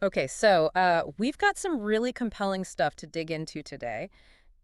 Okay, so we've got some really compelling stuff to dig into today.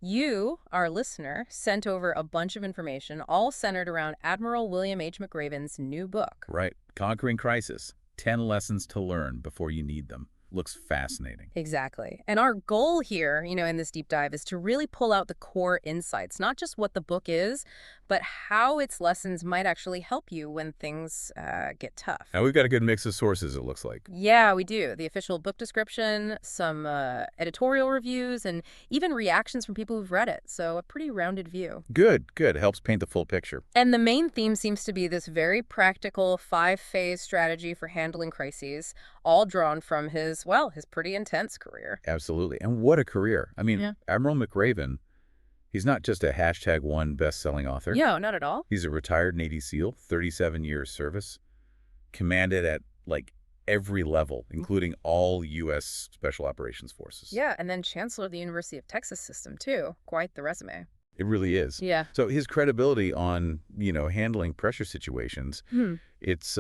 You, our listener, sent over a bunch of information, all centered around Admiral William H. McRaven's new book. Right. Conquering Crisis. 10 lessons to learn before you need them. Looks fascinating. Exactly. And our goal here, in this deep dive is to really pull out the core insights, not just what the book is, but how its lessons might actually help you when things get tough. Now, we've got a good mix of sources, it looks like. Yeah, we do. The official book description, some editorial reviews, and even reactions from people who've read it. So a pretty rounded view. Good, good. Helps paint the full picture. And the main theme seems to be this very practical 5-phase strategy for handling crises, all drawn from his pretty intense career. Absolutely. And what a career. I mean, Yeah. Admiral McRaven, he's not just a #1 best-selling author. Yeah, not at all. He's a retired Navy SEAL, 37 years service, commanded at, like, every level, including all U.S. Special Operations Forces. Yeah, and then Chancellor of the University of Texas system, too. Quite the resume. It really is. Yeah. So his credibility on, handling pressure situations, it's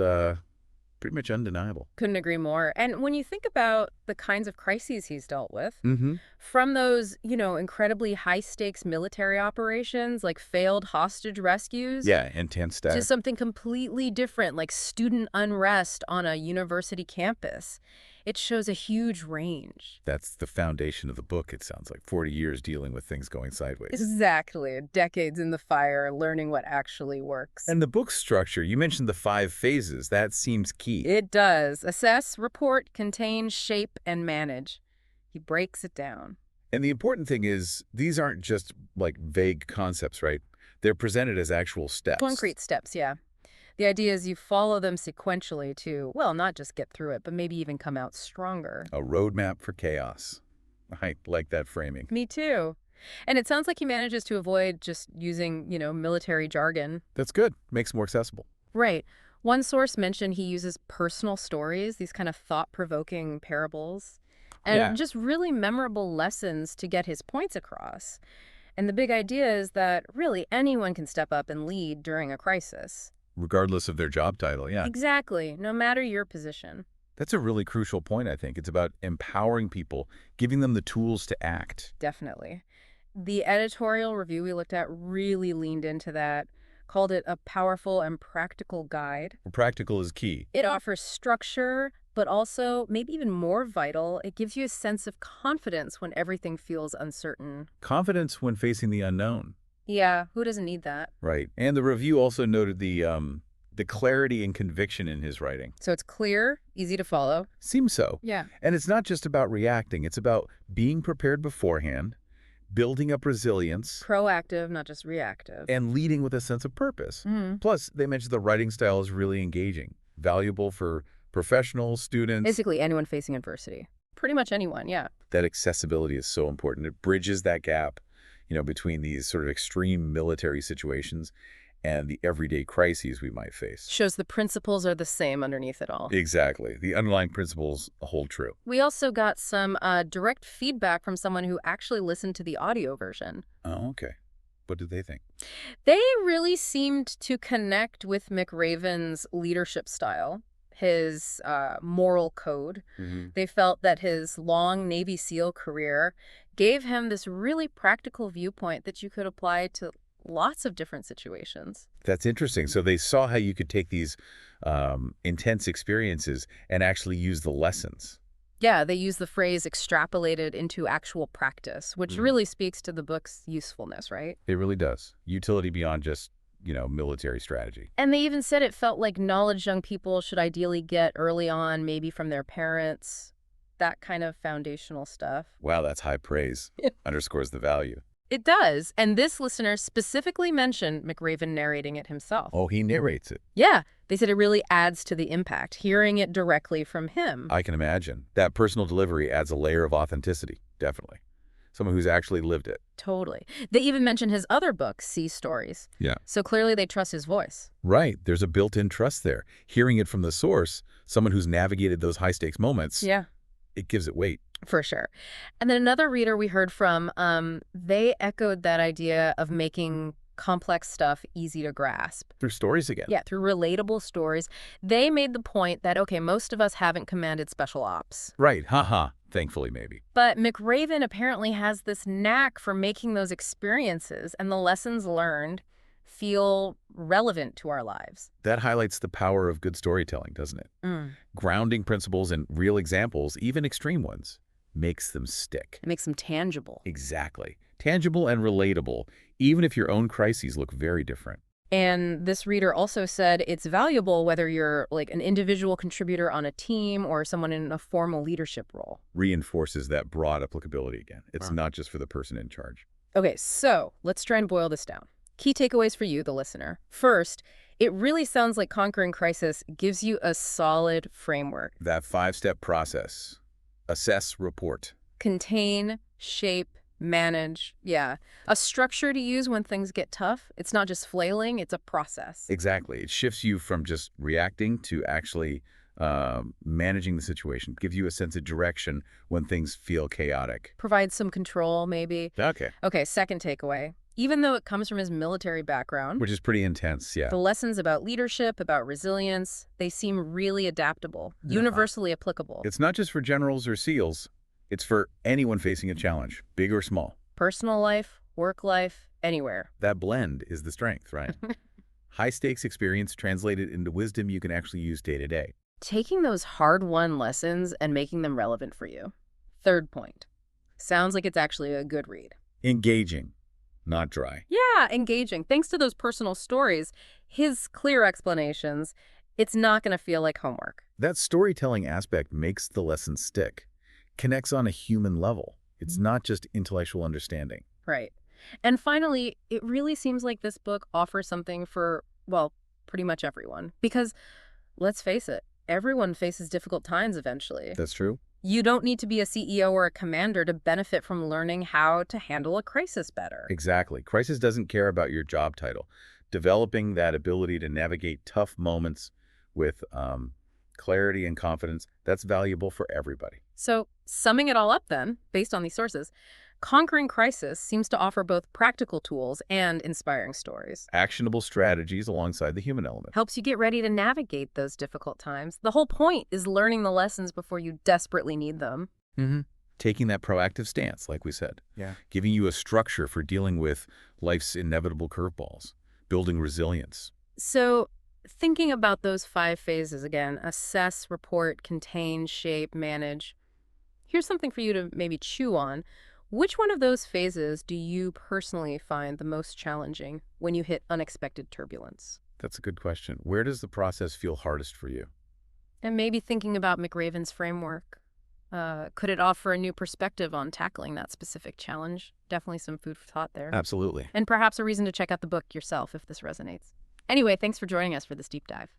pretty much undeniable. Couldn't agree more. And when you think about the kinds of crises he's dealt with, Mm-hmm. from those, incredibly high-stakes military operations like failed hostage rescues, Yeah, intense to staff. something completely different like student unrest on a university campus, it shows a huge range. That's the foundation of the book, it sounds like. 40 years dealing with things going sideways. Exactly. Decades in the fire, learning what actually works. And the book structure, you mentioned the 5 phases. That seems key. It does. Assess, report, contain, shape, and manage. He breaks it down. And the important thing is, these aren't just like vague concepts, right? They're presented as actual steps. Concrete steps, yeah. The idea is you follow them sequentially to, well, not just get through it, but maybe even come out stronger. A roadmap for chaos. I like that framing. Me too. And it sounds like he manages to avoid just using, military jargon. That's good. Makes it more accessible. Right. One source mentioned he uses personal stories, these kind of thought-provoking parables, and Yeah. just really memorable lessons to get his points across. And the big idea is that really anyone can step up and lead during a crisis. Regardless of their job title, yeah. Exactly, no matter your position. That's a really crucial point, I think. It's about empowering people, giving them the tools to act. Definitely. The editorial review we looked at really leaned into that, called it a powerful and practical guide. Practical is key. It offers structure, but also, maybe even more vital, it gives you a sense of confidence when everything feels uncertain. Confidence when facing the unknown. Yeah, who doesn't need that? Right. And the review also noted the clarity and conviction in his writing. So it's clear, easy to follow. Seems so. Yeah. And it's not just about reacting. It's about being prepared beforehand, building up resilience, Proactive, not just reactive. and leading with a sense of purpose. Mhm. Plus, they mentioned the writing style is really engaging, valuable for professionals, students. Basically, anyone facing adversity. Pretty much anyone, yeah. That accessibility is so important. It bridges that gap, between these sort of extreme military situations and the everyday crises we might face. Shows the principles are the same underneath it all. Exactly. The underlying principles hold true. We also got some direct feedback from someone who actually listened to the audio version. Oh, okay. What did they think? They really seemed to connect with McRaven's leadership style, his moral code. They felt that his long Navy SEAL career gave him this really practical viewpoint that you could apply to lots of different situations. That's interesting. So they saw how you could take these intense experiences and actually use the lessons. Yeah, they use the phrase extrapolated into actual practice, which really speaks to the book's usefulness, right? It really does. Utility beyond just, military strategy. And they even said it felt like knowledge young people should ideally get early on, maybe from their parents, that kind of foundational stuff. Wow, that's high praise. Underscores the value. It does. And this listener specifically mentioned McRaven narrating it himself. Oh, he narrates it. Yeah, they said it really adds to the impact, hearing it directly from him. I can imagine. That personal delivery adds a layer of authenticity, definitely. Someone who's actually lived it. Totally. They even mentioned his other book, Sea Stories. Yeah. So clearly they trust his voice. Right. There's a built-in trust there. Hearing it from the source, someone who's navigated those high-stakes moments, Yeah. it gives it weight. For sure. And then another reader we heard from, they echoed that idea of making complex stuff easy to grasp. Through stories again. Yeah, through relatable stories. They made the point that, okay, most of us haven't commanded special ops. Right, haha. Thankfully, maybe. But McRaven apparently has this knack for making those experiences and the lessons learned feel relevant to our lives. That highlights the power of good storytelling, doesn't it? Mm. Grounding principles in real examples, even extreme ones, makes them stick. It makes them tangible. Exactly. Tangible and relatable, even if your own crises look very different. And this reader also said it's valuable whether you're like an individual contributor on a team or someone in a formal leadership role. Reinforces that broad applicability again. It's Wow. not just for the person in charge. Okay, so let's try and boil this down. Key takeaways for you, the listener. First, it really sounds like Conquering Crisis gives you a solid framework. That 5-step process. Assess, report. Contain, shape, manage. Yeah. A structure to use when things get tough. It's not just flailing, it's a process. Exactly. It shifts you from just reacting to actually managing the situation. Gives you a sense of direction when things feel chaotic. Provides some control, maybe. Okay. Okay, second takeaway. Even though it comes from his military background, Which is pretty intense, yeah. the lessons about leadership, about resilience, they seem really adaptable, universally applicable. It's not just for generals or SEALs. It's for anyone facing a challenge, big or small. Personal life, work life, anywhere. That blend is the strength, right? High-stakes experience translated into wisdom you can actually use day to day. Taking those hard-won lessons and making them relevant for you. Third point. Sounds like it's actually a good read. Engaging, not dry. Yeah, engaging. Thanks to those personal stories, his clear explanations, it's not going to feel like homework. That storytelling aspect makes the lesson stick, connects on a human level. It's not just intellectual understanding. Right. And finally, it really seems like this book offers something for, well, pretty much everyone. Because, let's face it, everyone faces difficult times eventually. That's true. You don't need to be a CEO or a commander to benefit from learning how to handle a crisis better. Exactly. Crisis doesn't care about your job title. Developing that ability to navigate tough moments with clarity and confidence, that's valuable for everybody. So, summing it all up then, based on these sources, Conquering Crisis seems to offer both practical tools and inspiring stories. Actionable strategies alongside the human element. Helps you get ready to navigate those difficult times. The whole point is learning the lessons before you desperately need them. Taking that proactive stance, like we said. Yeah. Giving you a structure for dealing with life's inevitable curveballs. Building resilience. So, thinking about those 5 phases again, assess, report, contain, shape, manage. Here's something for you to maybe chew on. Which one of those phases do you personally find the most challenging when you hit unexpected turbulence? That's a good question. Where does the process feel hardest for you? And maybe thinking about McRaven's framework. Could it offer a new perspective on tackling that specific challenge? Definitely some food for thought there. Absolutely. And perhaps a reason to check out the book yourself if this resonates. Anyway, thanks for joining us for this deep dive.